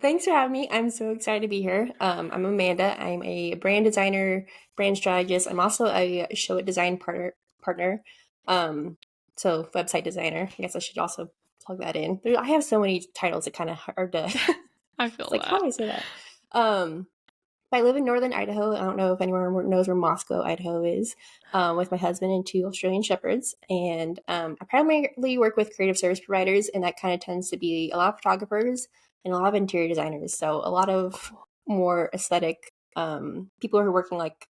Thanks for having me. I'm so excited to be here. I'm Amanda. I'm a brand designer, brand strategist. I'm also a show it design partner. Um, so website designer. I guess I should also plug that in. I have so many titles. It's kind of hard to. I It's feel like how that. do I say that? Um, I live in northern Idaho. I don't know if anyone knows where Moscow, Idaho is, with my husband and two Australian Shepherds. And I primarily work with creative service providers, and that kind of tends to be a lot of photographers and a lot of interior designers. So a lot of more aesthetic people who are working like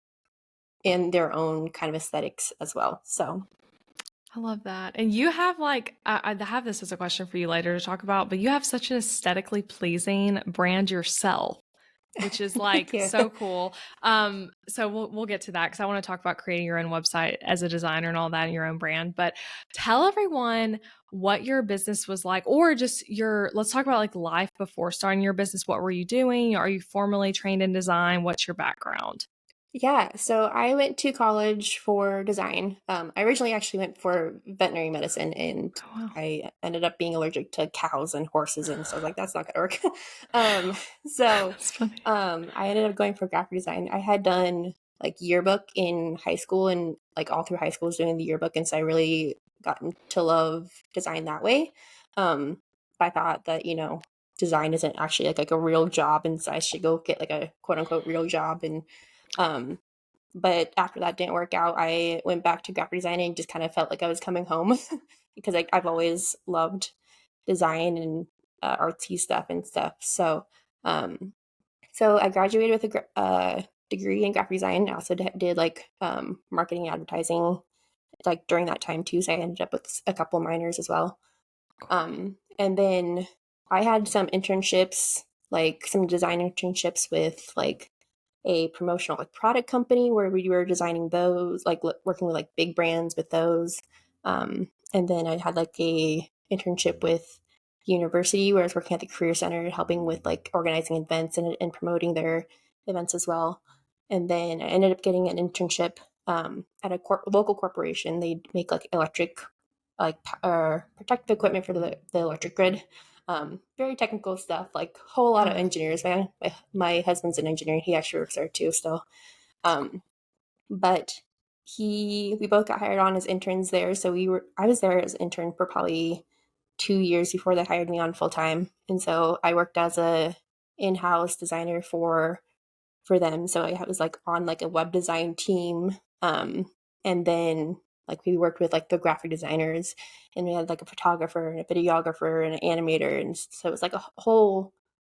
in their own kind of aesthetics as well. So I love that. And you have like, I have this as a question for you later to talk about, but you have such an aesthetically pleasing brand yourself, which is thank like you. so cool. So we'll get to that because I want to talk about creating your own website as a designer and all that and your own brand. But tell everyone what your business was like, or just let's talk about like life before starting your business. What were you doing? Are you formally trained in design? What's your background? Yeah, so I went to college for design. I originally actually went for veterinary medicine, and Oh, wow. I ended up being allergic to cows and horses, and so I was like, that's not gonna work. um, so That's funny. I ended up going for graphic design. I had done like yearbook in high school, and like all through high school was doing the yearbook, and so I really gotten to love design that way. I thought that design isn't actually like a real job, and so I should go get like a quote unquote real job and um, but after that didn't work out, I went back to graphic designing and just kind of felt like I was coming home because I've always loved design and artsy stuff and stuff. Um, so I graduated with a degree in graphic design. I also did like marketing and advertising like during that time too. So I ended up with a couple minors as well. And then I had some internships, like some design internships with like a promotional like product company where we were designing those, like working with like big brands with those. And then I had like a internship with university where I was working at the career center, helping with like organizing events and promoting their events as well. And then I ended up getting an internship at a local corporation. They make like electric, like protective equipment for the electric grid. Very technical stuff, like a whole lot of Oh, engineers. My husband's an engineer. He actually works there too still. Um, but we both got hired on as interns there. So I was there as an intern for probably 2 years before they hired me on full time. And so I worked as a in-house designer for them. So I was like on like a web design team. And then like we worked with like the graphic designers, and we had like a photographer and a videographer and an animator. And so it was like a whole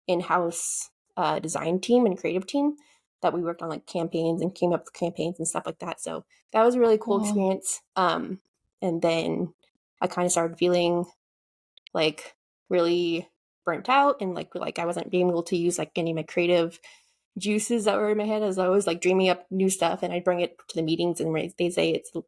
in-house design team and creative team that we worked on like campaigns and came up with campaigns and stuff like that. So that was a really cool cool. experience. And then I kind of started feeling like really burnt out, and like I wasn't being able to use like any of my creative juices that were in my head as I was like dreaming up new stuff, and I'd bring it to the meetings, and they say it's a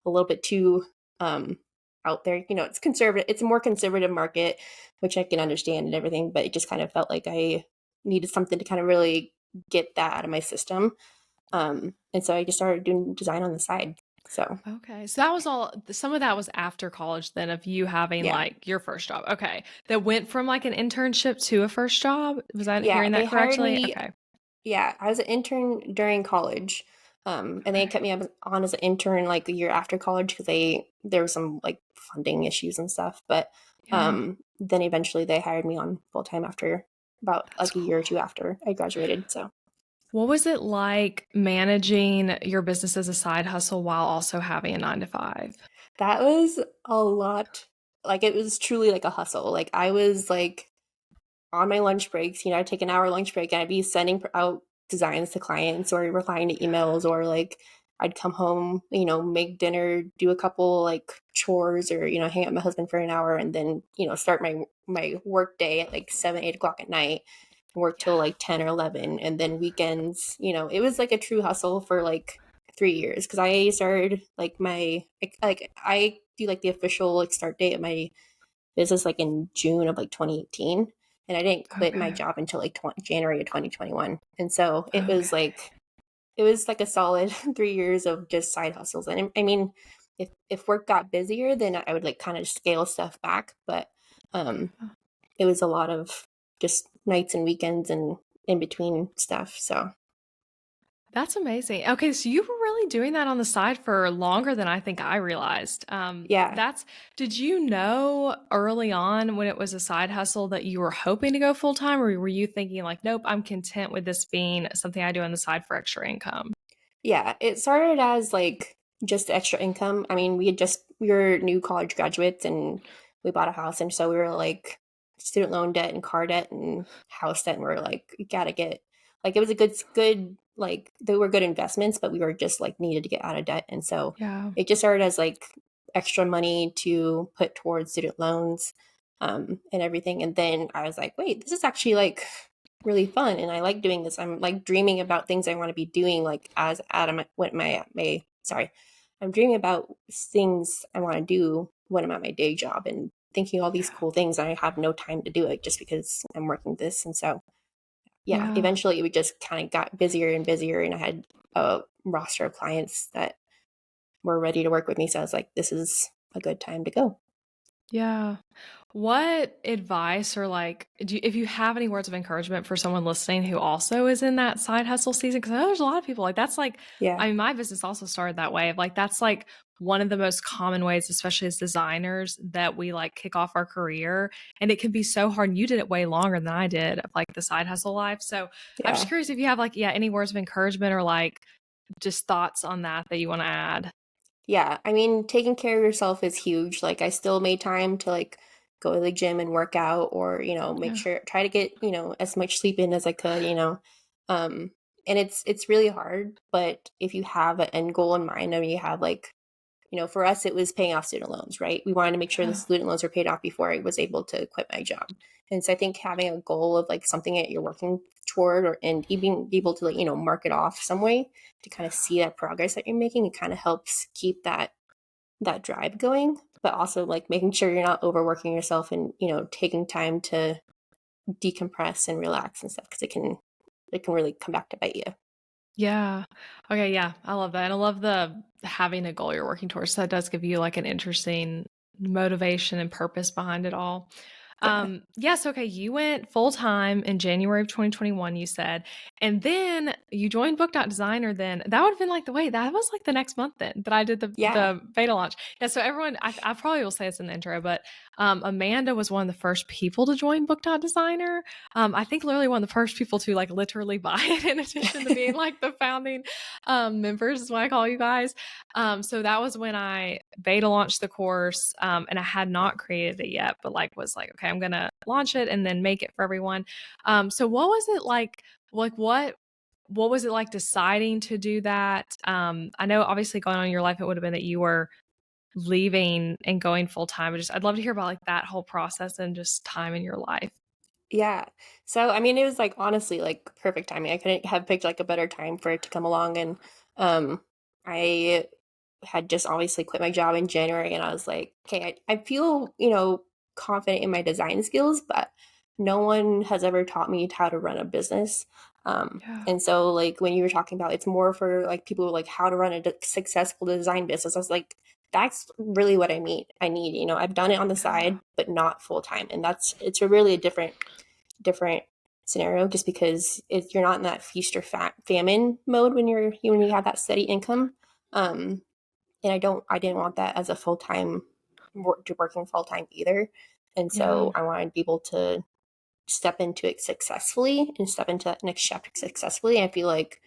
little bit too um out there. It's conservative. It's a more conservative market, which I can understand and everything, but it just kind of felt like I needed something to kind of really get that out of my system. And so I just started doing design on the side. So Okay. So that was some of that was after college then of you having yeah. like your first job. Okay. That went from like an internship to a first job. Was I Yeah, hearing they that hired correctly? me. Okay. Yeah, I was an intern during college, and they Okay. kept me on as an intern like a year after college because there was some like funding issues and stuff. But Yeah. then eventually they hired me on full time after about That's like a cool. year or two after I graduated. So What was it like managing your business as a side hustle while also having a 9 to 5? that was a lot. Like it was truly like a hustle. Like I was like on my lunch breaks, I'd take an hour lunch break and I'd be sending out designs to clients or replying to emails, or like I'd come home, make dinner, do a couple like chores, or, hang out with my husband for an hour, and then, start my work day at like 7, 8 o'clock at night and work till like 10 or 11. And then weekends, it was like a true hustle for like 3 years. Cause I started like I do like the official like start date of my business like in June of like 2018, and I didn't quit my Okay. job until like January of 2021. And so Okay. it was like a solid 3 years of just side hustles. And I mean, if work got busier, then I would like kind of scale stuff back, but um it was a lot of just nights and weekends and in between stuff. So That's amazing. Okay, so you were really doing that on the side for longer than I think I realized. yeah. That's Did you know early on when it was a side hustle that you were hoping to go full time, or were you thinking like, nope, I'm content with this being something I do on the side for extra income? Yeah, it started as like just extra income. I mean, we were new college graduates and we bought a house, and so we were like student loan debt and car debt and house debt, and we are like, we gotta get like it was a good like they were good investments, but we were just like needed to get out of debt, and so Yeah. it just started as like extra money to put towards student loans, and everything. And then I was like, wait, this is actually like really fun and I like doing this. I'm like dreaming about things I want to be doing like as Adam what my sorry. I'm dreaming about things I want to do when I'm at my day job and thinking all these Yeah. cool things and I have no time to do it just because I'm working this. And so yeah, Yeah. eventually we just kind of got busier and busier and I had a roster of clients that were ready to work with me. So I was like, this is a good time to go. Yeah. What advice or like, if you have any words of encouragement for someone listening who also is in that side hustle season? Because I know there's a lot of people like that's like, Yeah. I mean, my business also started that way of like, that's like one of the most common ways, especially as designers, that we like kick off our career. And it can be so hard. And you did it way longer than I did of like the side hustle life. So I'm just Yeah. curious if you have like, yeah, any words of encouragement or like just thoughts on that you want to add. Yeah, I mean, taking care of yourself is huge. Like, I still made time to like go to the gym and work out, or make Yeah. sure try to get as much sleep in as I could. Um, and it's really hard, but if you have an end goal in mind, I mean, you have like for us, it was paying off student loans, right? We wanted to make sure the Yeah. student loans were paid off before I was able to quit my job. And so I think having a goal of like something that you're working toward and even be able to like, mark it off some way to kind of see that progress that you're making, it kind of helps keep that drive going, but also like making sure you're not overworking yourself and, taking time to decompress and relax and stuff because it can really come back to bite you. Yeah. Okay, yeah. I love that. And I love the having a goal you're working towards. So that does give you like an interesting motivation and purpose behind it all. Yeah. Yes, okay. You went full time in January of 2021, you said. And then you joined Book Designer then. That would have been like that was like the next month then that I did Yeah. the beta launch. Yeah, so everyone I probably will say this in the intro, but Amanda was one of the first people to join Book Designer. I think literally one of the first people to like literally buy it in addition to being like the founding members is what I call you guys. So that was when I beta launched the course, and I had not created it yet, but like was like, okay, I'm gonna launch it and then make it for everyone. So what was it like? Like what was it like deciding to do that? I know obviously going on in your life, it would have been that you were leaving and going full time. I'd love to hear about like that whole process and just time in your life. Yeah. So, I mean, it was like honestly like perfect timing. I couldn't have picked like a better time for it to come along. And I had just obviously quit my job in January and I was like, okay, I feel, confident in my design skills, but no one has ever taught me how to run a business. Yeah. And so like when you were talking about it's more for like people like how to run a successful design business, I was like, that's really what I need. I've done it on the Yeah. side, but not full time. And it's a really different scenario just because you're not in that feast or famine mode when you have that steady income. And I didn't want that as a full-time working full-time either. And Yeah. so I wanted to be able to step into it successfully and step into that next chapter successfully. I feel like,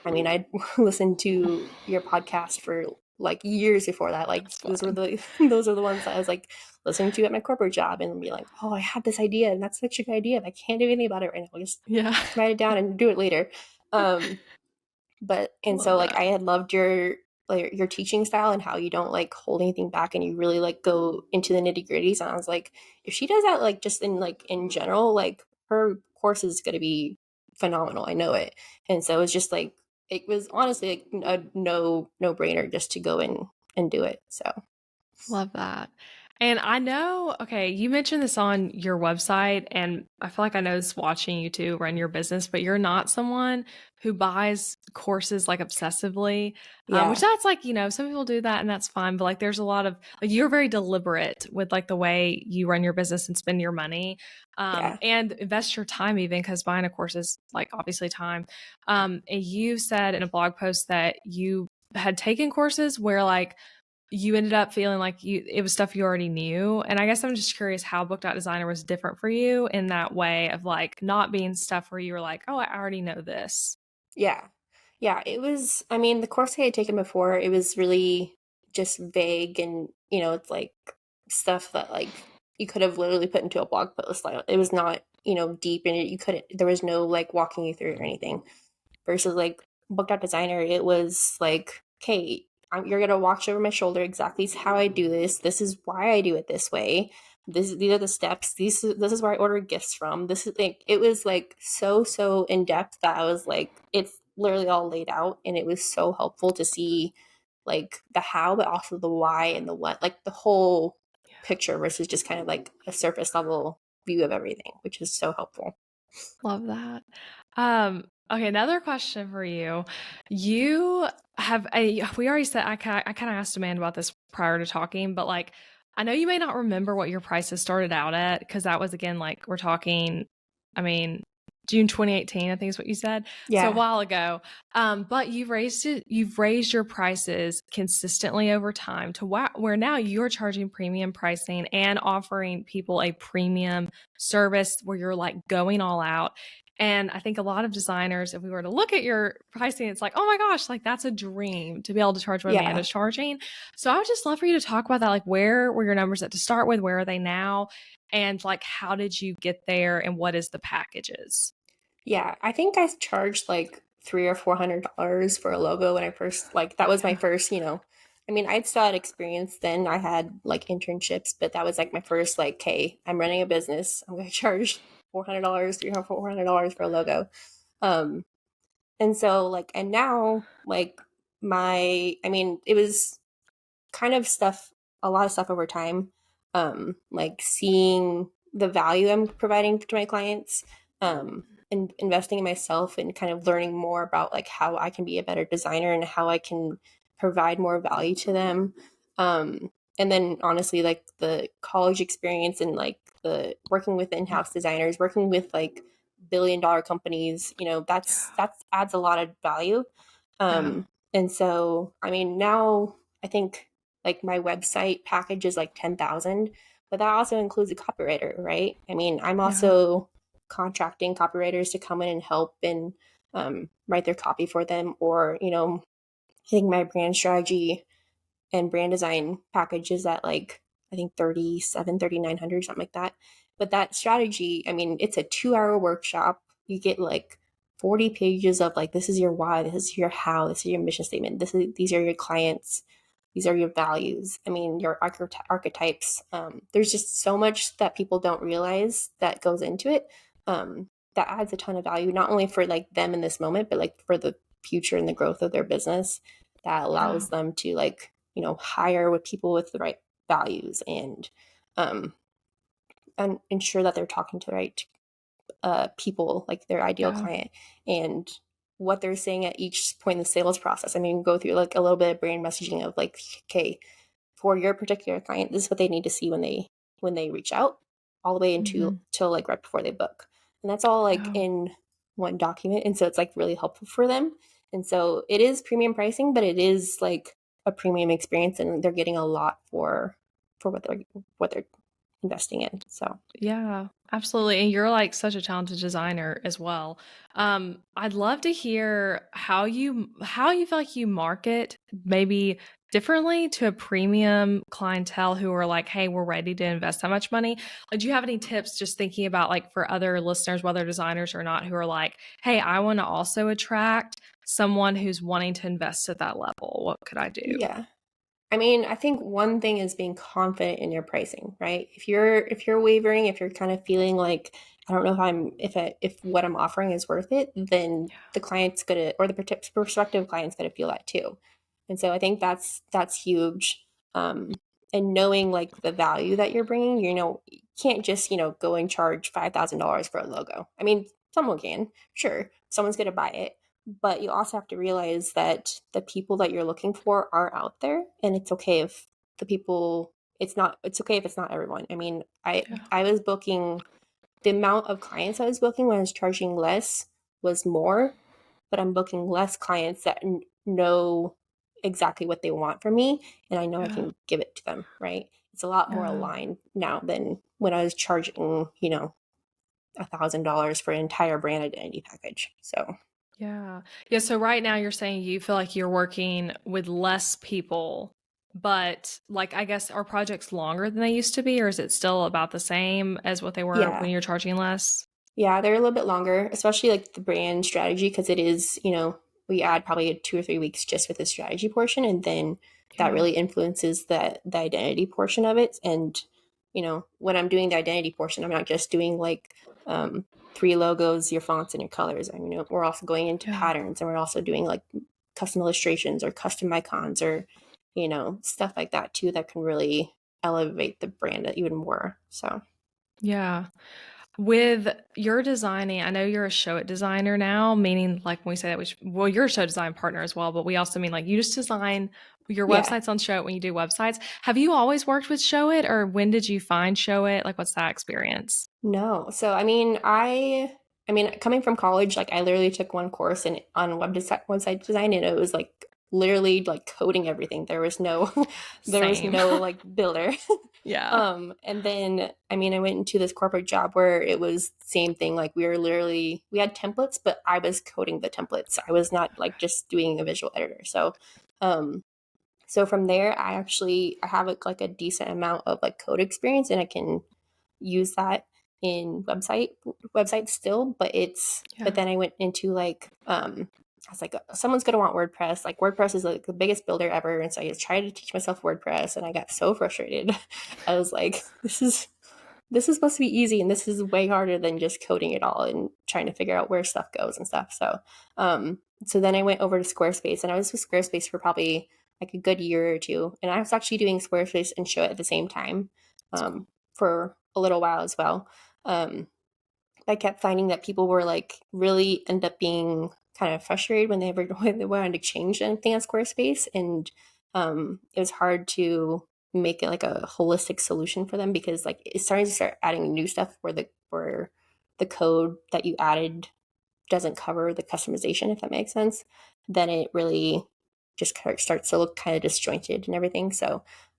I mean, I listened to your podcast for like years before that. Like That's those were fun. the those are the ones that I was like listening to at my corporate job and be like, oh, I had this idea and that's such a good idea. I can't do anything about it right now. I'll just Yeah. write it down and do it later. But I and love so like that. I had loved your teaching style and how you don't like hold anything back and you really like go into the nitty gritties. And I was like, if she does that like just in general, like her course is gonna be phenomenal. I know it. And so it's just like it was honestly like a no brainer just to go in and do it. So Love that. And I know, okay, you mentioned this on your website, and I feel like I know this watching you too run your business, but you're not someone who buys courses like obsessively, which Yeah, that's like, some people do that and that's fine. But like, there's a lot of, like, you're very deliberate with like the way you run your business and spend your money, yeah, and invest your time even because buying a course is like obviously time. And you said in a blog post that you had taken courses where like, you ended up feeling like it was stuff you already knew. And I guess I'm just curious how Book Designer was different for you in that way of like not being stuff where you were like, oh, I already know this. yeah. Yeah, it was, I mean, the course I had taken before, it was really just vague and, it's like stuff that like you could have literally put into a blog post. Like it was not, deep and you couldn't, there was no like walking you through it or anything. Versus like Book Designer, it was like, okay, you're gonna watch over my shoulder exactly how I do this. This is why I do it this way. These are the steps. This is where I order gifts from. This is like it was like so in depth that I was like, it's literally all laid out, and it was so helpful to see like the how, but also the why and the what, like the whole picture versus just kind of like a surface level view of everything, which is so helpful. Love that. Okay, another question for you. You have a, we already said, I kind of asked Amanda about this prior to talking, but like, I know you may not remember what your prices started out at because that was again, like, we're talking, I mean, June 2018, I think is what you said. So a Yeah, while ago. But you've raised your prices consistently over time to where now you're charging premium pricing and offering people a premium service where you're like going all out. And I think a lot of designers, if we were to look at your pricing, it's like, oh my gosh, like that's a dream to be able to charge what yeah. Amanda's charging. So I would just love for you to talk about that. Like, where were your numbers at to start with? Where are they now? And like, how did you get there? And what is the packages? Yeah, I think I charged like $300 or $400 for a logo when I first like that was my Yeah. first, I mean, I'd still had experience then. I had like internships, but that was like my first like, hey, I'm running a business. I'm gonna charge $400, $300, $400 for a logo. Um, and so like, and now like I mean, it was kind of stuff, a lot of stuff over time. Like seeing the value I'm providing to my clients, and investing in myself and kind of learning more about like how I can be a better designer and how I can provide more value to them. And then honestly, like the college experience and like the working with in-house designers, working with like billion-dollar companies, that adds a lot of value. Yeah. And so, I mean, now I think like my website package is like 10,000, but that also includes a copywriter, right? I mean, I'm Yeah. also contracting copywriters to come in and help and write their copy for them. Or, I think my brand strategy and brand design package is at like, I think 37, 3,900, something like that. But that strategy, I mean, it's a 2 hour workshop. You get like 40 pages of like, this is your why, this is your how, this is your mission statement, these are your clients, these are your values. I mean, your archetypes. There's just so much that people don't realize that goes into it. That adds a ton of value, not only for like them in this moment, but like for the future and the growth of their business. That Yeah. allows them to like, hire with people with the right values um, and ensure that they're talking to the right people, like their ideal Yeah. client, and what they're saying at each point in the sales process. I mean, go through like a little bit of brand messaging of like, okay, for your particular client, this is what they need to see when they reach out, all the way into Hmm. till like right before they book, and that's all like Yeah. in one document, and so it's like really helpful for them. And so it is premium pricing, but it is like a premium experience, and they're getting a lot for what they're investing in. So Yeah, absolutely. And you're like such a talented designer as well. I'd love to hear how you feel like you market maybe differently to a premium clientele who are like, hey, we're ready to invest that much money. Like, do you have any tips just thinking about like for other listeners, whether designers or not, who are like, hey, I want to also attract someone who's wanting to invest at that level. What could I do? yeah, I mean, I think one thing is being confident in your pricing, right? If you're wavering, if you're kind of feeling like I don't know if what I'm offering is worth it, then the client's gonna or the prospective client's gonna feel that too. And so I think that's huge. and knowing like the value that you're bringing, you can't just, go and charge $5,000 for a logo. I mean, someone can, sure, someone's going to buy it, but you also have to realize that the people that you're looking for are out there, and it's okay if the people, it's okay if it's not everyone. I mean, I was booking, the amount of clients I was booking when I was charging less was more, but I'm booking less clients that know exactly what they want from me, and I know I Yeah. can give it to them, right? It's a lot more Yeah. aligned now than when I was charging, $1,000 for an entire brand identity package. So Yeah. Yeah. So right now you're saying you feel like you're working with less people, but like, I guess, are projects longer than they used to be, or is it still about the same as what they were yeah, when you're charging less? yeah, they're a little bit longer, especially like the brand strategy, because it is, we add probably 2 or 3 weeks just with the strategy portion, and then that Yeah. really influences the identity portion of it. And when I'm doing the identity portion, I'm not just doing like um, three logos, your fonts, and your colors. I mean, we're also going into Yeah. patterns, and we're also doing like custom illustrations or custom icons or stuff like that too that can really elevate the brand even more. So Yeah. With your designing, I know you're a show it designer now, meaning like when we say that, well, you're a show design partner as well, but we also mean like you just design your yeah. websites on Show It when you do websites. Have you always worked with Show It, or when did you find Show It? Like, what's that experience? No. So I mean, coming from college, like I literally took one course on website design, and it was like literally like coding everything. There was no there was Same. no like builder. Yeah. And then I mean, I went into this corporate job where it was the same thing. Like we had templates, but I was coding the templates. I was not like just doing a visual editor. Um so from there I have like a decent amount of like code experience, and I can use that in websites still, but Yeah. then I went into like I was like, someone's gonna want WordPress. Like WordPress is like the biggest builder ever, and so I tried to teach myself WordPress, and I got so frustrated. I was like, this is supposed to be easy, and this is way harder than just coding it all and trying to figure out where stuff goes and stuff. So then I went over to Squarespace, and I was with Squarespace for probably like a good year or two, and I was actually doing Squarespace and Show at the same time That's cool. for a little while as well. Um, I kept finding that people were like really end up being kind of frustrated when when they wanted to change anything on Squarespace, and it was hard to make it like a holistic solution for them, because like it's starting to start adding new stuff where the code that you added doesn't cover the customization, if that makes sense. Then it really just starts to look kind of disjointed and everything.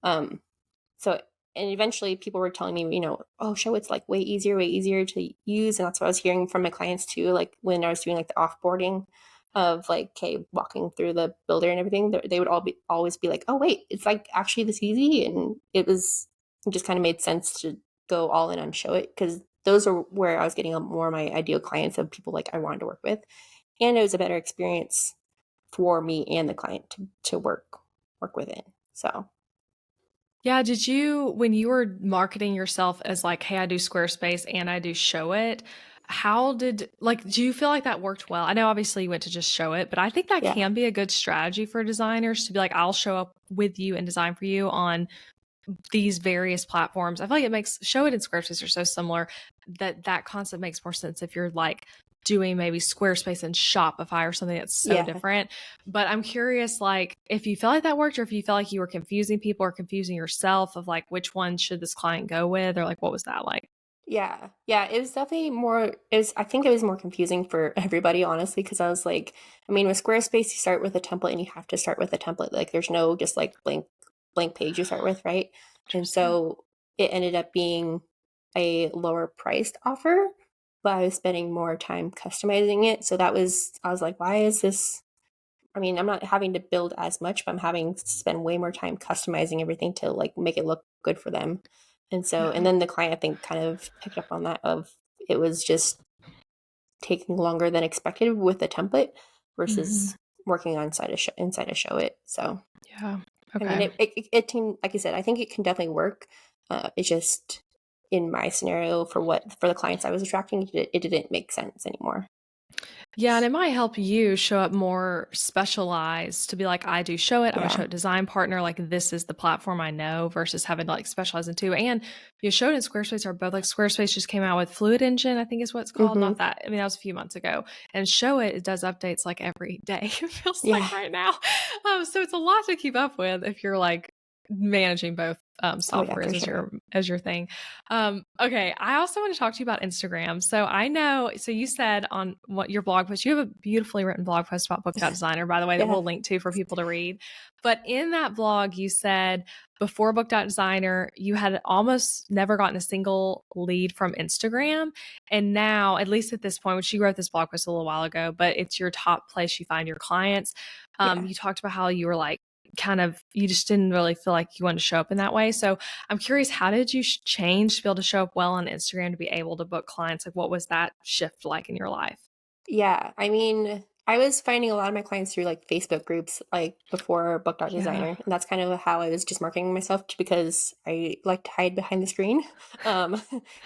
Um, so, and eventually people were telling me, oh, Show it's like way easier to use. And that's what I was hearing from my clients too. Like when I was doing like the offboarding of like, okay, walking through the builder and everything, they would always be like, oh, wait, it's like actually this easy. And it just kind of made sense to go all in on Show It, because those are where I was getting more of my ideal clients of people like I wanted to work with. And it was a better experience for me and the client to work with it. So Yeah, did you, when you were marketing yourself as like, hey, I do Squarespace and I do Show It, how did, like, do you feel like that worked well? I know obviously you went to just Show It, but I think that yeah. can be a good strategy for designers to be like, I'll show up with you and design for you on these various platforms. I feel like it makes Show It and Squarespace are so similar that that concept makes more sense if you're like doing maybe Squarespace and Shopify or something that's so Yeah. different. But I'm curious, like, if you feel like that worked, or if you felt like you were confusing people or confusing yourself of like which one should this client go with, or like what was that like? Yeah. Yeah, it was definitely I think it was more confusing for everybody, honestly, because I was like, I mean, with Squarespace, you start with a template, and you have to start with a template. Like there's no just like blank page you start with, right? And Interesting. so it ended up being a lower priced offer, but I was spending more time customizing it. So I was like, why is this? I mean, I'm not having to build as much, but I'm having to spend way more time customizing everything to like make it look good for them. And Yeah. then the client, I think, kind of picked up on that of it was just taking longer than expected with the template Hmm. versus working on inside a show it. So, Yeah. I mean, Okay. it can, like I said, I think it can definitely work. It's just in my scenario for the clients I was attracting, it didn't make sense anymore. Yeah, and it might help you show up more specialized to be like, I do show it. I'm a Yeah. show it design partner. Like, this is the platform I know versus having to like specialize in two. And you showed and Squarespace are both like Squarespace just came out with Fluid Engine, I think is what it's called. Hmm. Not that. I mean, that was a few months ago. And show it does updates like every day, it feels like Yeah. right now. So it's a lot to keep up with if you're like managing both Oh yeah, softwares for sure. as your thing. Okay, I also want to talk to you about Instagram. So I know, so you said on what your blog post, you have a beautifully written blog post about Book.Designer, by the way, that Yeah. we'll link to for people to read. But in that blog, you said before Book.Designer, you had almost never gotten a single lead from Instagram. And now, at least at this point, which you wrote this blog post a little while ago, but it's your top place you find your clients. Yeah. You talked about how you were like, kind of, you just didn't really feel like you wanted to show up in that way. So I'm curious, how did you change to be able to show up well on Instagram to be able to book clients? Like, what was that shift like in your life? Yeah, I mean, I was finding a lot of my clients through like Facebook groups, like before Yeah. Book.Designer, and that's kind of how I was just marketing myself because I like to hide behind the screen. Um,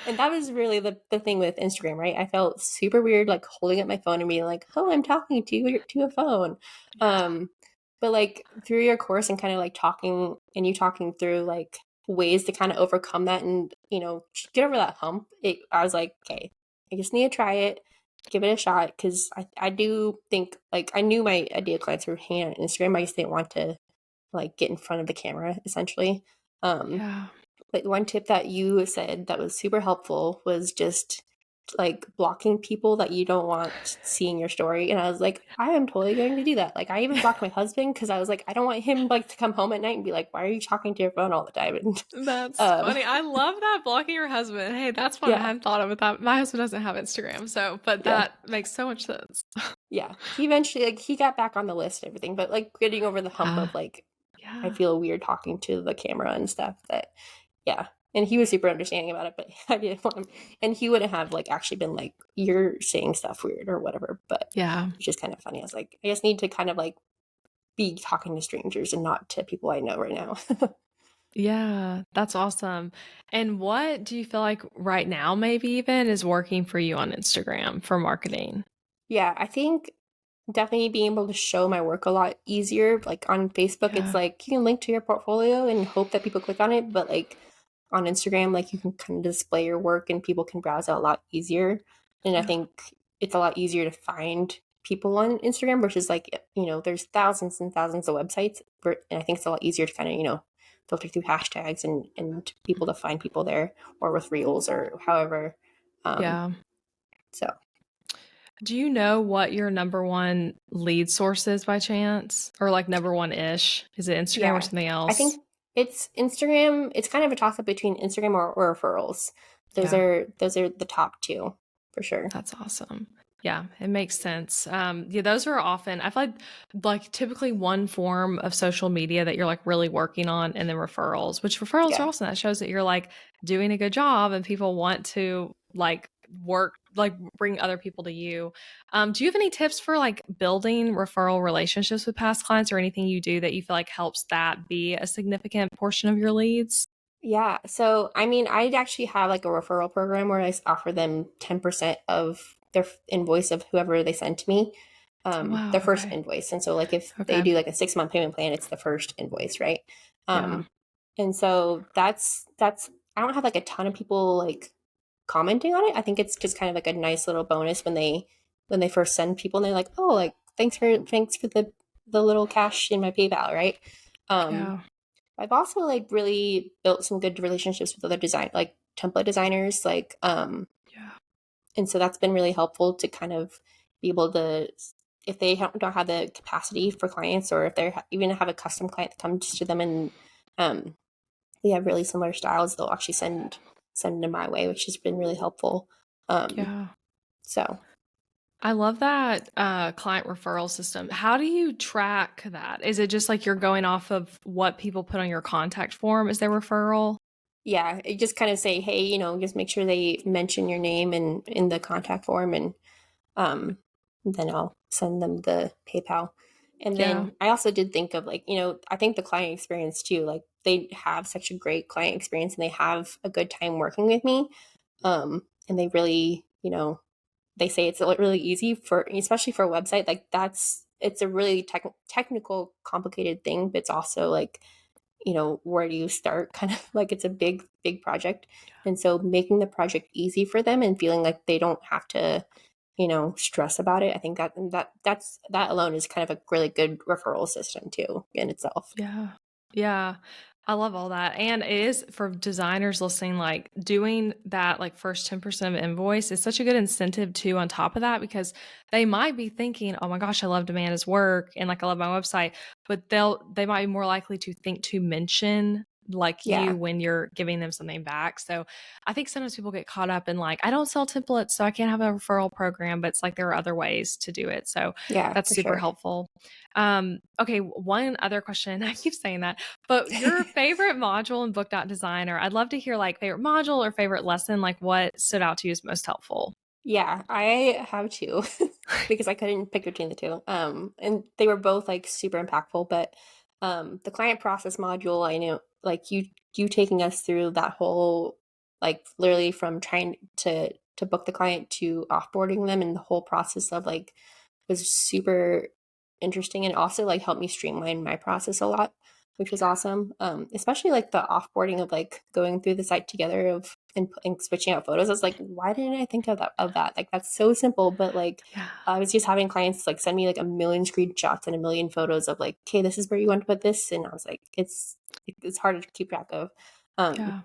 and that was really the thing with Instagram, right? I felt super weird, like holding up my phone and being like, "Oh, I'm talking to a phone." Yeah. Um, but like through your course and kind of like talking and you talking through like ways to kind of overcome that and get over that hump, I was like, okay, I just need to try it, give it a shot, because I do think, like, I knew my ideal clients were hanging on Instagram. I just didn't want to like get in front of the camera essentially. um Yeah. but one tip that you said that was super helpful was just like blocking people that you don't want seeing your story. And I was like, I am totally going to do that. Like, I even blocked my husband because I was like, I don't want him like to come home at night and be like, why are you talking to your phone all the time? And That's um funny. I love that, blocking your husband. Hey, that's one I yeah, hadn't thought of with that. My husband doesn't have Instagram, so but yeah, that makes so much sense. yeah. He eventually, like, he got back on the list and everything, but like getting over the hump Yeah. of like, I Yeah. feel weird talking to the camera and stuff. That, yeah. And he was super understanding about it, but I didn't want him. And he wouldn't have like actually been like, you're saying stuff weird or whatever. But Yeah. it's just kind of funny. I was like, I just need to kind of like be talking to strangers and not to people I know right now. Yeah, that's awesome. And what do you feel like right now maybe even is working for you on Instagram for marketing? Yeah, I think definitely being able to show my work a lot easier. Like on Facebook, it's Yeah. like you can link to your portfolio and hope that people click on it, but like on Instagram, like you can kind of display your work and people can browse it a lot easier. And I Yeah. think it's a lot easier to find people on Instagram versus like, there's thousands and thousands of websites. And I think it's a lot easier to kind of, filter through hashtags and people to find people there or with reels or however. Um, Yeah. so Do you know what your number one lead source is by chance? Or like number one ish? Is it Instagram or yeah, something I else? think it's Instagram. It's kind of a toss up between Instagram or referrals. Those Yeah. are those are the top two for sure. That's awesome. Yeah, it makes sense. Yeah, those are often, I feel like typically one form of social media that you're like really working on, and then referrals, which referrals are Yeah. awesome. That shows that you're like doing a good job and people want to like work, like bring other people to you. Do you have any tips for like building referral relationships with past clients or anything you do that you feel like helps that be a significant portion of your leads? Yeah. So, I mean, I'd actually have like a referral program where offer them 10% of their invoice of whoever they send to me, Oh, their wow. first Okay. invoice. And so, like, if they Okay. do like a 6 month payment plan, it's the first invoice, right? Yeah. Um, and so I don't have like a ton of people like commenting on it. I think it's just kind of like a nice little bonus when they first send people and they're like, oh, like thanks for the little cash in my PayPal, right? Um, Yeah. I've also like really built some good relationships with other like template designers, Yeah. and so that's been really helpful to kind of be able to, if they don't have the capacity for clients, or if they even have a custom client that comes to them and um, they have really similar styles, they'll actually send them my way, which has been really helpful. Um, Yeah. so I love that client referral system. How do you track that? Is it just like you're going off of what people put on your contact form as their referral? yeah, it just kind of say, hey, just make sure they mention your name and in the contact form, and um, then I'll send them the PayPal. And Yeah. then I also did think of like, I think the client experience too, like they have such a great client experience and they have a good time working with me. And they really, they say it's really easy for, especially for a website, like it's a really technical, complicated thing, but it's also like, where do you start? Kind of like it's a big project. And so making the project easy for them and feeling like they don't have to, stress about it. I think that alone is kind of a really good referral system too in itself. Yeah. Yeah. I love all that. And it is for designers listening, like doing that, like first 10% of invoice is such a good incentive too, on top of that, because they might be thinking, oh my gosh, I love Amanda's work and like I love my website, but they might be more likely to think to mention like Yeah. you when you're giving them something back. So I think sometimes people get caught up in like, I don't sell templates, so I can't have a referral program, but it's like there are other ways to do it. So Yeah, that's for super sure. helpful. Okay, one other question. I keep saying that, but your favorite module in Book.Designer, I'd love to hear like favorite module or favorite lesson, like what stood out to you as most helpful. Yeah, I have two because I couldn't pick between the two. And they were both like super impactful, but the client process module, I knew like you taking us through that whole, like literally from trying to book the client to offboarding them, and the whole process of like was super interesting, and also like helped me streamline my process a lot, which was awesome. Especially like the offboarding of like going through the site together of and switching out photos. I was like, why didn't I think of that? Like that's so simple, but like Yeah. I was just having clients like send me like a million screenshots and a million photos of like, okay, this is where you want to put this, and I was like, it's hard to keep track of. Um, Yeah.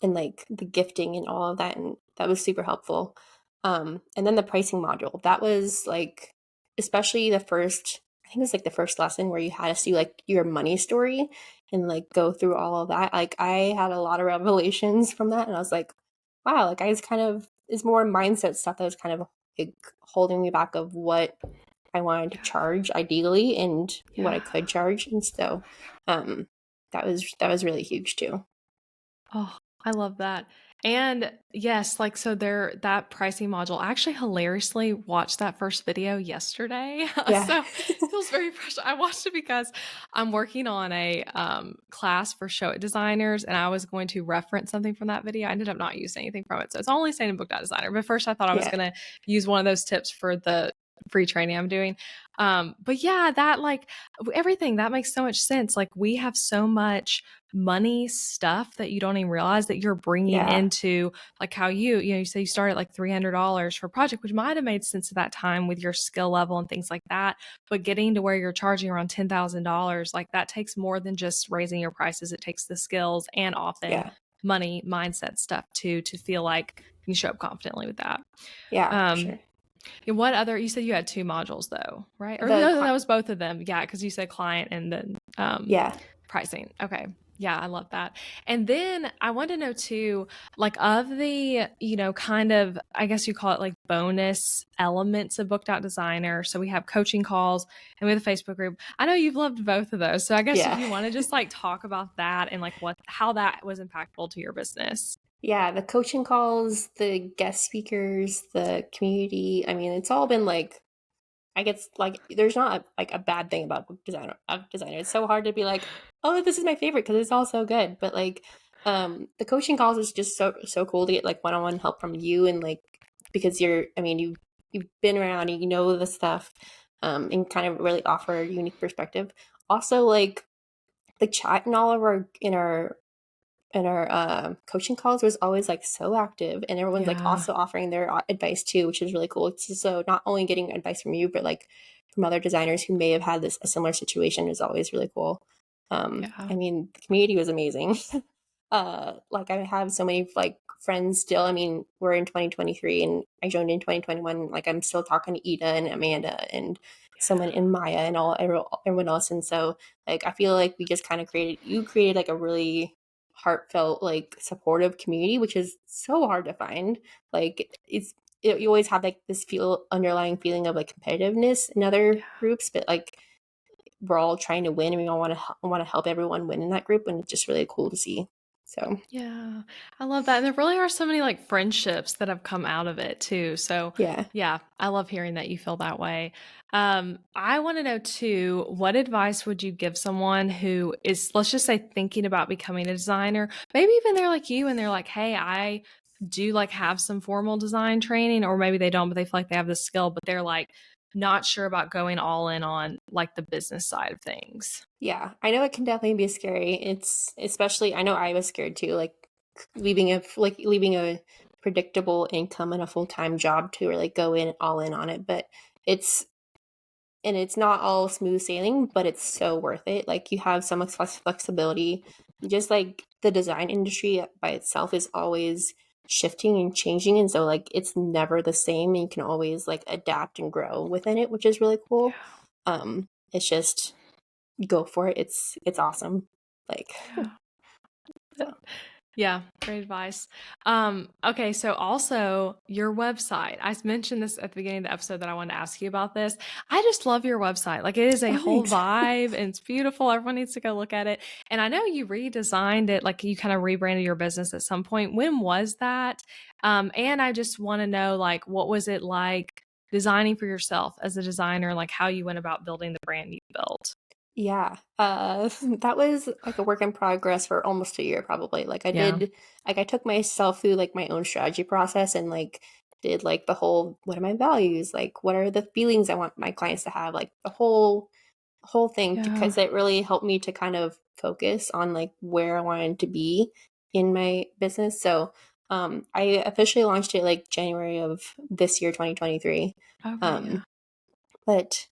and like the gifting and all of that, and that was super helpful. And then the pricing module, that was like, especially the first, I think it was like the first lesson where you had us do like your money story and like go through all of that. Like I had a lot of revelations from that, and I was like, wow, like I was kind of, is more mindset stuff that was kind of like holding me back of what I wanted to Yeah. charge ideally and what I Yeah. could charge. And so um that was really huge too. Oh, I love that. And yes, like so there that pricing module, I actually hilariously watched that first video yesterday. Yeah. So it feels very fresh. I watched it because I'm working on a class for show it designers, and I was going to reference something from that video. I ended up not using anything from it. So it's only saying in Book.Designer. But first I thought I was Yeah. gonna use one of those tips for the free training I'm doing. But yeah, that like everything that makes so much sense. Like we have so much money stuff that you don't even realize that you're bringing Yeah. into, like how you say you started like $300 for a project, which might have made sense at that time with your skill level and things like that, but getting to where you're charging around $10,000, like that takes more than just raising your prices. It takes the skills and often Yeah. money mindset stuff too, to feel like you show up confidently with that. Yeah, for um sure. and what other, you said you had two modules though, right? Or The no, cli that was both of them. Yeah, because you said client and then Yeah. pricing. Okay. Yeah, I love that. And then I want to know too, like of the, kind of, I guess you call it like bonus elements of Book.Designer. So we have coaching calls and we have a Facebook group. I know you've loved both of those. So I guess if Yeah. you want to just like talk about that and like how that was impactful to your business. Yeah, the coaching calls, the guest speakers, the community. I mean, it's all been like, I guess like there's not like a bad thing about book designer. It's so hard to be like, oh, this is my favorite because it's all so good. But like, the coaching calls is just so cool to get like one-on-one help from you, and like because I mean, you've been around and you know the stuff, and kind of really offer a unique perspective. Also, like the chat in all of our coaching calls was always like so active, and everyone's like Yeah. also offering their advice too, which is really cool. So not only getting advice from you, but like from other designers who may have had a similar situation is always really cool. Yeah. I mean, the community was amazing. Like I have so many like friends still. I mean, we're in 2023 and I joined in 2021. Like I'm still talking to Ida and Amanda and someone in Maya and everyone else. And so like I feel like we just kind of created like a really heartfelt, like supportive community, which is so hard to find. Like you always have like this underlying feeling of like competitiveness in other groups, but like we're all trying to win and we all want to help everyone win in that group, and it's just really cool to see. So Yeah, I love that. And there really are so many like friendships that have come out of it too. So, yeah. yeah, I love hearing that you feel that way. I want to know too, what advice would you give someone who is, let's just say, thinking about becoming a designer? Maybe even they're like you and they're like, hey, I do like have some formal design training, or maybe they don't, but they feel like they have the skill, but they're like not sure about going all in on like the business side of things. Yeah, I know it can definitely be scary. It's especially, I know I was scared too, leaving a predictable income and a full-time job to really go in all in on it. But it's it's not all smooth sailing, but it's so worth it. Like you have so much flexibility. Just like the design industry by itself is always shifting and changing, and so like it's never the same. And you can always like adapt and grow within it, which is really cool. It's just go for it. It's awesome. Like Yeah. so. Yeah, great advice. Okay, so also your website. I mentioned this at the beginning of the episode that I wanted to ask you about this. I just love your website. Like it is a Oh, whole thanks. vibe and it's beautiful. Everyone needs to go look at it. And I know you redesigned it, like you kind of rebranded your business at some point. When was that? And I just want to know like what was it like designing for yourself as a designer, like how you went about building the brand you built? Yeah. That was like a work in progress for almost a year probably. Yeah. I took myself through like my own strategy process and like did like the whole what are my values? Like what are the feelings I want my clients to have? Like the whole thing Yeah. because it really helped me to kind of focus on like where I wanted to be in my business. So I officially launched it like January of this year, 2023. Okay, yeah. Um, but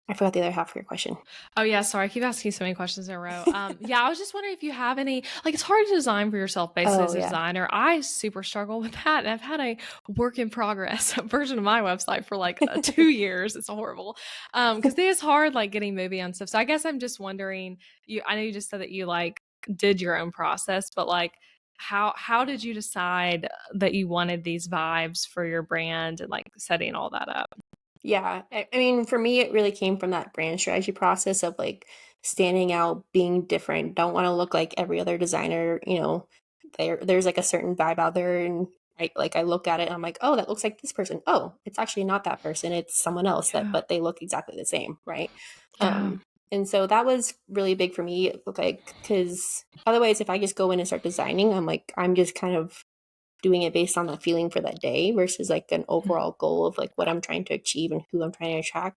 I forgot the other half of your question. Oh yeah, sorry. I keep asking you so many questions in a row. Yeah, I was just wondering if you have any like it's hard to design for yourself basically Oh as a yeah. designer. I super struggle with that. And I've had a work in progress version of my website for like 2 years. It's horrible. Because it is hard like getting moving on stuff. So I guess I'm just wondering, I know you just said that you like did your own process, but like how did you decide that you wanted these vibes for your brand and like setting all that up? Yeah. I mean, for me, it really came from that brand strategy process of like standing out, being different. Don't want to look like every other designer. There's like a certain vibe out there, and I look at it and I'm like, oh, that looks like this person. Oh, it's actually not that person. It's someone else Yeah. but they look exactly the same, right? Yeah. And so that was really big for me, like because otherwise, if I just go in and start designing, I'm just kind of doing it based on that feeling for that day versus like an overall goal of like what I'm trying to achieve and who I'm trying to attract.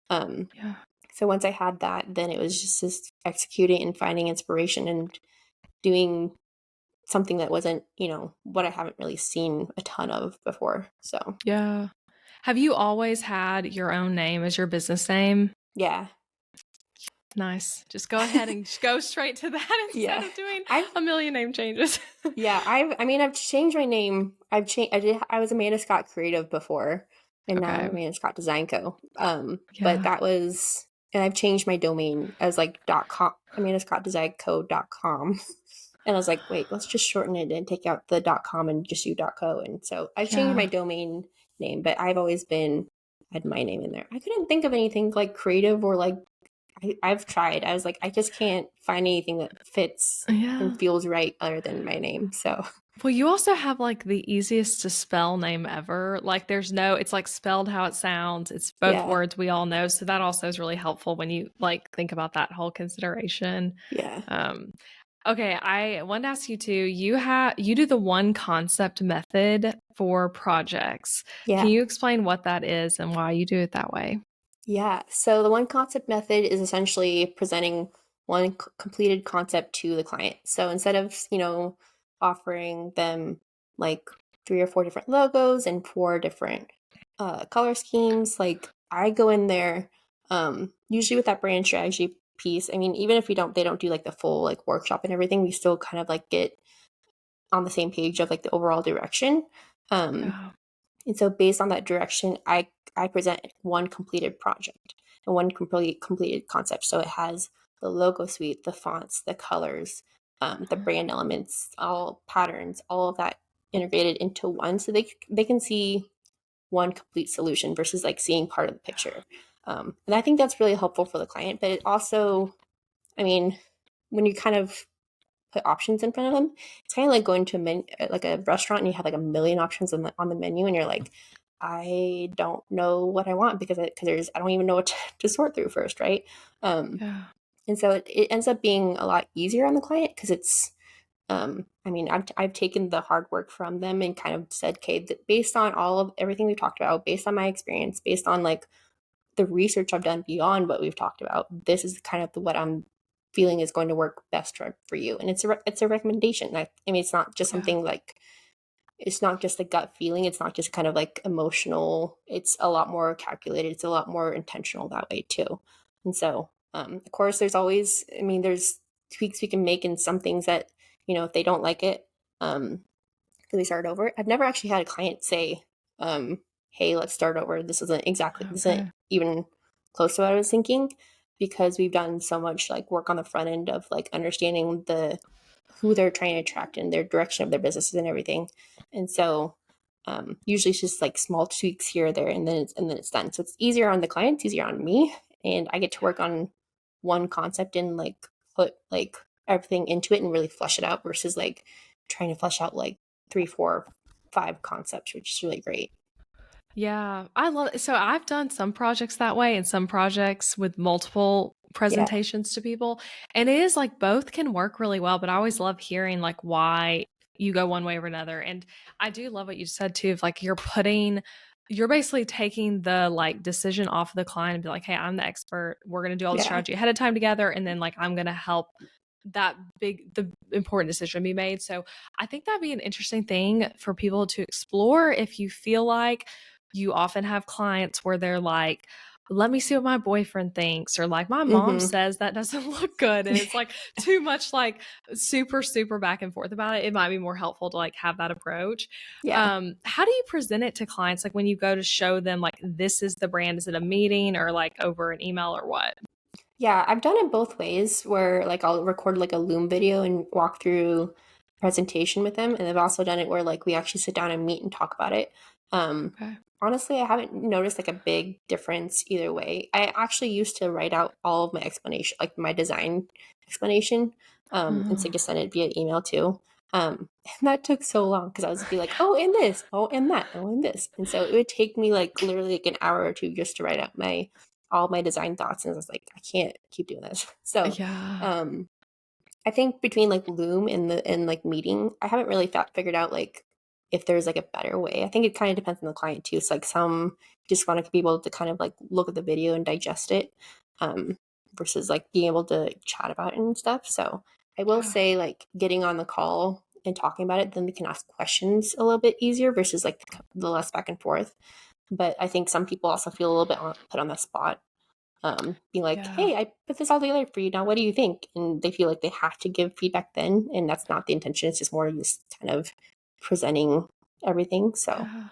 Um, Yeah. so once I had that, then it was just executing and finding inspiration and doing something that wasn't, what I haven't really seen a ton of before. So Yeah. Have you always had your own name as your business name? yeah. Nice. Just go ahead and just go straight to that instead Yeah. of doing I've a million name changes. Yeah, I've changed my name. I was Amanda Scott Creative before, and now I'm Okay. Amanda Scott Design Co. But Yeah. that was, and I've changed my domain as like .com, amandascottdesignco.com. And I was like, wait, let's just shorten it and take out the .com and just do .co. And so I've changed my Yeah. domain name, but I've always had my name in there. I couldn't think of anything like creative or like I've tried. I was like, I just can't find anything that fits and Yeah. feels right other than my name. So Well, you also have like the easiest to spell name ever. Like it's like spelled how it sounds. It's both yeah, words we all know. So that also is really helpful when you like think about that whole consideration. yeah, Um, okay, I wanted to ask you too. You do the one concept method for projects. Can yeah, you explain what that is and why you do it that way? yeah. So the one concept method is essentially presenting one completed concept to the client. So instead of, offering them like three or four different logos and four different color schemes, like I go in there, usually with that brand strategy piece. I mean, even if they don't do like the full like workshop and everything, we still kind of like get on the same page of like the overall direction. Um, Yeah. and so based on that direction, I present one completed project and one completed concept. So it has the logo suite, the fonts, the colors, the brand elements, all patterns, all of that integrated into one, so they can see one complete solution versus like seeing part of the picture. And I think that's really helpful for the client. But it also, I mean, when you kind of put options in front of them, it's kind of like going to like a restaurant and you have like a million options on the menu and you're like, I don't know what I want because I don't even know what to sort through first, right? Um, Yeah. and so it ends up being a lot easier on the client because it's I mean, I've taken the hard work from them and kind of said, okay, based on all of everything we've talked about, based on my experience, based on like the research I've done beyond what we've talked about, this is kind of what I'm feeling is going to work best for you. And it's a recommendation. I mean, it's not just Yeah. something like, it's not just a gut feeling. It's not just kind of like emotional. It's a lot more calculated. It's a lot more intentional that way too. And so, of course, there's always, I mean, there's tweaks we can make in some things that, if they don't like it, can we start over? I've never actually had a client say, hey, let's start over. This isn't Okay. even close to what I was thinking, because we've done so much like work on the front end of like understanding who they're trying to attract and their direction of their businesses and everything. And so usually it's just like small tweaks here or there, and then it's done. So it's easier on the client, it's easier on me, and I get to work on one concept and like put like everything into it and really flesh it out versus like trying to flesh out like 3, 4, 5 concepts, which is really great. Yeah, I love it. So I've done some projects that way and some projects with multiple Yeah. presentations to people. And it is like both can work really well, but I always love hearing like why you go one way or another. And I do love what you said too, of like you're basically taking the like decision off of the client and be like, hey, I'm the expert. We're going to do all the Yeah. strategy ahead of time together. And then like I'm going to help the important decision be made. So I think that'd be an interesting thing for people to explore if you feel like you often have clients where they're like, let me see what my boyfriend thinks, or like my mom Mhm. says that doesn't look good. And it's like too much like super, super back and forth about it. It might be more helpful to like have that approach. Yeah. How do you present it to clients? Like when you go to show them like this is the brand, is it a meeting or like over an email or what? Yeah, I've done it both ways where like I'll record like a Loom video and walk through presentation with them, and I've also done it where like we actually sit down and meet and talk about it. Um, Okay. Honestly, I haven't noticed like a big difference either way. I actually used to write out all of my explanation, like my design explanation, and so Oh, just send it via email too. And that took so long because I was be like, oh, and this, oh, and that, oh, and this, and so it would take me like literally like an hour or two just to write out my all my design thoughts, and I was like, I can't keep doing this. So, yeah. um, I think between like Loom and like meeting, I haven't really figured out like if there's like a better way. I think it kind of depends on the client too. So like some just want to be able to kind of like look at the video and digest it, um, versus like being able to chat about it and stuff. So I will Yeah. say like getting on the call and talking about it, then we can ask questions a little bit easier versus like the less back and forth. But I think some people also feel a little bit put on the spot, being like, Yeah. "Hey, I put this all together for you. Now, what do you think?" And they feel like they have to give feedback then, and that's not the intention. It's just more just kind of presenting everything. So, Yeah.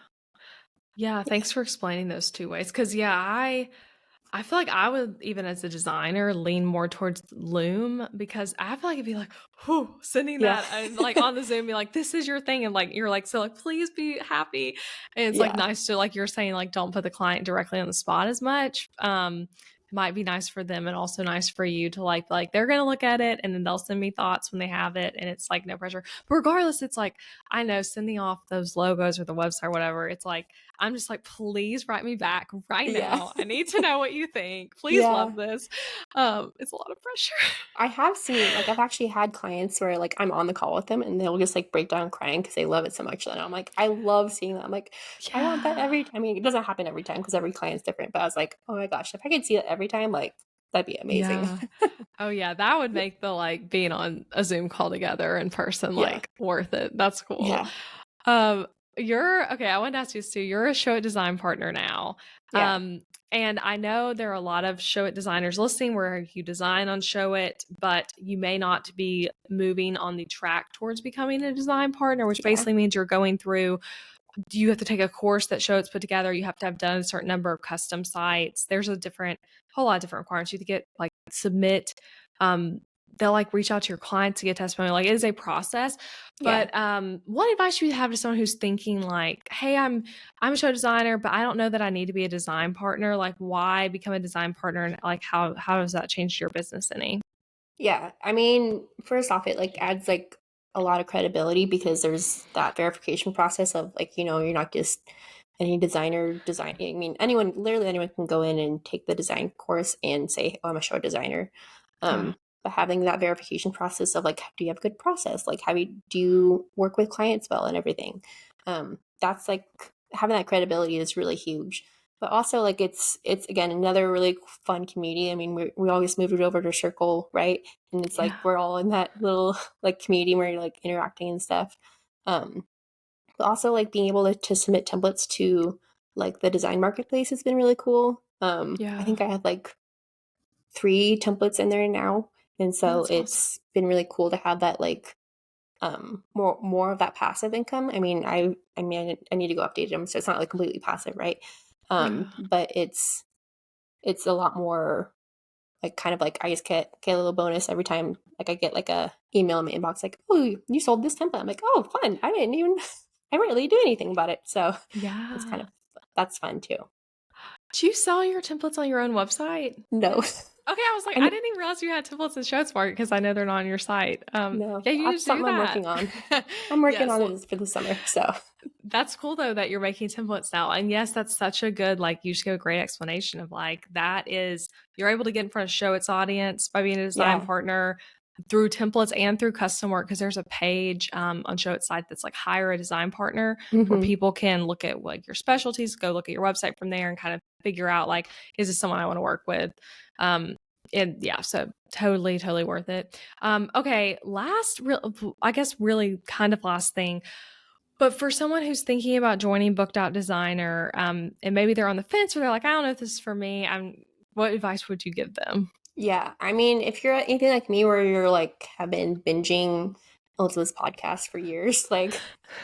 Yeah, yeah, thanks for explaining those two ways. Cause yeah, I feel like I would even as a designer lean more towards Loom because I feel like it'd be like, whew, sending yeah, that and like on the Zoom, be like, this is your thing. And like you're like, so like please be happy. And it's like yeah, nice to like you're saying, like, don't put the client directly on the spot as much. It might be nice for them and also nice for you to like they're gonna look at it and then they'll send me thoughts when they have it and it's like no pressure. But regardless, it's like I know sending off those logos or the website or whatever, it's like I'm just like, please write me back right yeah, now. I need to know what you think. Please yeah. love this. It's a lot of pressure. I have seen like I've actually had clients where like I'm on the call with them and they'll just like break down crying because they love it so much. And I'm like, I love seeing that. I'm like, I want that Yeah. I mean, it doesn't happen every time because every client's different. But I was like, oh my gosh, if I could see that every time, like that'd be amazing. Yeah. Oh yeah, that would make the like being on a Zoom call together in person Yeah, like worth it. That's cool. yeah, Um, you're okay. I wanted to ask you, Sue. You're a Show It design partner now, yeah, and I know there are a lot of Show It designers listening where you design on Show It, but you may not be moving on the track towards becoming a design partner, which yeah, basically means you're going through. Do you have to take a course that Show It's put together? You have to have done a certain number of custom sites. There's whole lot of different requirements. You have to get like submit. Um, they'll like reach out to your clients to get testimony. Like it is a process. yeah. But what advice would you have to someone who's thinking like, hey, I'm a show designer, but I don't know that I need to be a design partner. Like why become a design partner and like how does that change your business any? Yeah, I mean, first off, it like adds like a lot of credibility because there's that verification process of like, you're not just any design. I mean, literally anyone can go in and take the design course and say, oh, I'm a show designer. Yeah. but having that verification process of like, do you have a good process? Like, do you work with clients well and everything? That's like having that credibility is really huge. But also like it's again another really fun community. I mean, we always moved it over to Circle, right? And it's like Yeah. we're all in that little like community where you're like interacting and stuff. Um, but also like being able to submit templates to like the design marketplace has been really cool. I Yeah. think I have like 3 templates in there now, and so That's awesome. it's been really cool to have that like more of that passive income. I mean, I need to go update them, so it's not like completely passive, right? Yeah. But it's a lot more like kind of like I just get a little bonus every time like I get like a email in my inbox like, oh, you sold this template. I'm like, oh, fun. I didn't even I didn't really do anything about it. So it's kind Yeah. of that's fun too. Do you sell your templates on your own website? No. Okay, I was like, I I didn't even realize you had templates in ShowSpark because I know they're not on your site. no, Yeah, you need that's to do something I'm that. working on. I'm working Yes, on well, it for the summer. So that's cool though that you're making templates now. And yes, that's such a good, like, you just gave a great explanation of like that is you're able to get in front of show its audience by being a design yeah. partner through templates and through custom work because there's a page on show its site that's like hire a design partner where Hmm. people can look at like your specialties, go look at your website from there and kind of figure out like, is this someone I want to work with? Um, and yeah, so totally worth it. Okay, I guess really kind of last thing. But for someone who's thinking about joining Booked Out Designer, and maybe they're on the fence or they're like, I don't know if this is for me, what advice would you give them? Yeah. I mean, if you're anything like me where you're like have been binging Elizabeth's podcast for years, like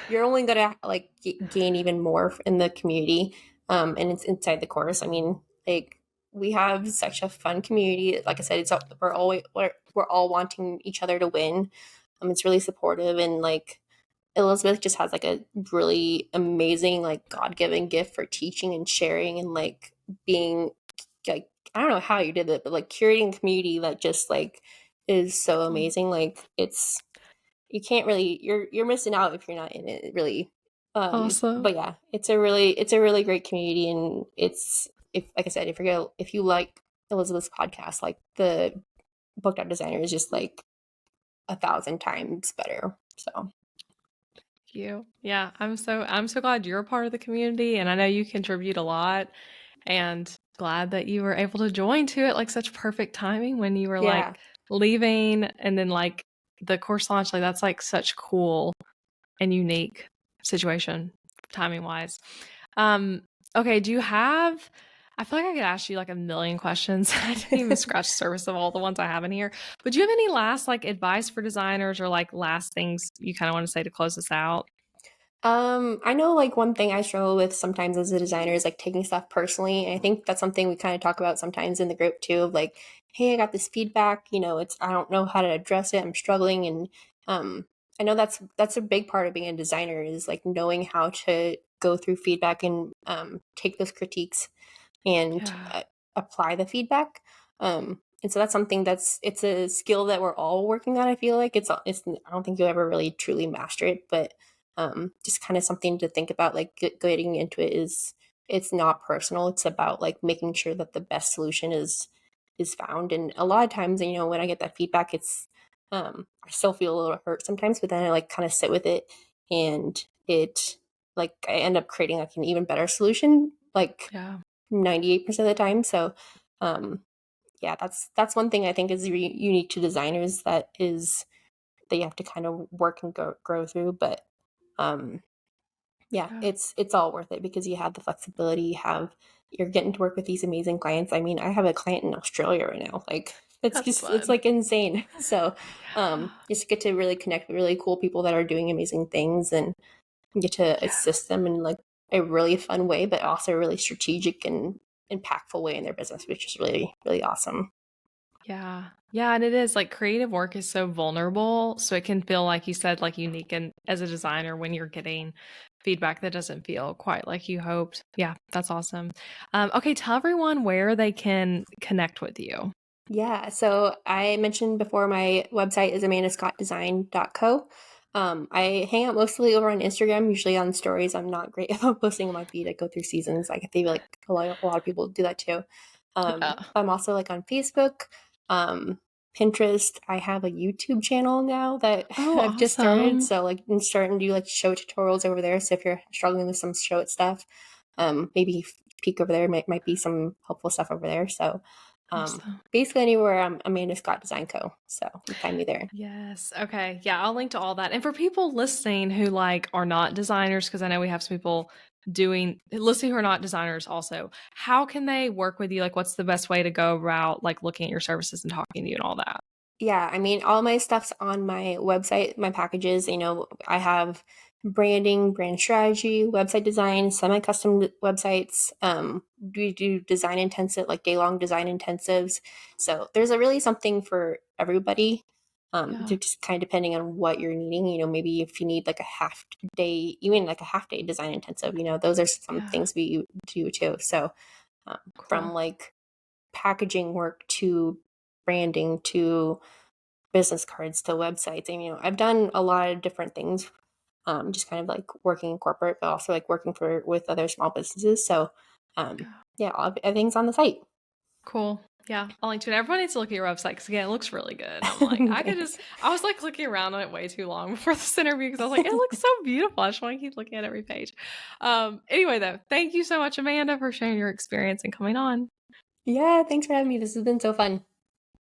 you're only gonna like gain even more in the community. And it's inside the course. I mean, like we have such a fun community. Like I said, we're all wanting each other to win. It's really supportive and like Elizabeth just has like a really amazing like God-given gift for teaching and sharing and like being like I don't know how you did it, but like curating a community that just like is so Oh, amazing. Like it's you can't really you're missing out if you're not in it really. awesome. But yeah, it's a really great community and it's if like I said, if you like Elizabeth's podcast, like the Booked Out Designer is just like 1,000 times better. So You. Yeah, I'm so glad you're a part of the community and I know you contribute a lot and glad that you were able to join to it like such perfect timing when you were like yeah. leaving and then like the course launch like that's like such cool and unique situation timing wise. Um, okay, do you have I feel like I could ask you like a million questions. I didn't even scratch the surface of all the ones I have in here. But do you have any last like advice for designers or like last things you kind of want to say to close this out? I know like one thing I struggle with sometimes as a designer is like taking stuff personally. And I think that's something we kind of talk about sometimes in the group too of like, hey, I got this feedback, it's I don't know how to address it. I'm struggling and I know that's a big part of being a designer is like knowing how to go through feedback and take those critiques and Yeah. apply the feedback. And so that's something it's a skill that we're all working on. I feel like it's I don't think you'll ever really truly master it, but just kind of something to think about. Like getting into it is it's not personal. It's about like making sure that the best solution is found. And a lot of times, when I get that feedback, it's I still feel a little hurt sometimes, but then I like kind of sit with it, and it like I end up creating like an even better solution. Like Yeah. 98% of the time. So, um, yeah, that's one thing I think is unique to designers that you have to kind of work and grow through. But um, yeah, Yeah. it's all worth it because you have the flexibility. You're getting to work with these amazing clients. I mean, I have a client in Australia right now. Like That's it's fun. like insane. So, Yeah. just get to really connect with really cool people that are doing amazing things and get to Yeah. assist them in like a really fun way, but also a really strategic and impactful way in their business, which is really, really awesome. Yeah. Yeah, and it is like creative work is so vulnerable, so it can feel like you said like unique and as a designer when you're getting feedback that doesn't feel quite like you hoped. Yeah, that's awesome. Okay, tell everyone where they can connect with you. Yeah. So I mentioned before my website is amandascottdesign.co. I hang out mostly over on Instagram, usually on stories. I'm not great about posting on my feed. I go through seasons. I feel like a lot of people do that too. Yeah. I'm also like on Facebook. Um, Pinterest. I have a YouTube channel now that Oh, I've just started. awesome. So like I'm starting to do like show tutorials over there. So if you're struggling with some show it stuff, maybe peek over there. Might be some helpful stuff over there. So Awesome. basically anywhere I'm Amanda Scott Design Co. So you can find me there. Yes. Okay. Yeah, I'll link to all that. And for people listening who like are not designers, because I know we have some people listening who are not designers also, how can they work with you? Like what's the best way to go about like looking at your services and talking to you and all that? Yeah, I mean, all my stuff's on my website, my packages. I have branding, brand strategy, website design, semi-custom websites. We do design intensive, like day-long design intensives. So there's a really something for everybody. Yeah. Just kind of depending on what you're needing. Maybe if you need like a half day, even like a half day design intensive, those are some Yeah. things we do too. So from Cool. like packaging work to branding to business cards to websites. And, I've done a lot of different things, just kind of like working in corporate, but also like working with other small businesses. So, Yeah. yeah, everything's on the site. Cool. Yeah, I'll link to it. Everyone needs to look at your website because again, it looks really good. I'm like, Thanks. I was like clicking around on it way too long before this interview because I was like, it looks so beautiful. I just want to keep looking at every page. Anyway, though, thank you so much, Amanda, for sharing your experience and coming on. Yeah, thanks for having me. This has been so fun.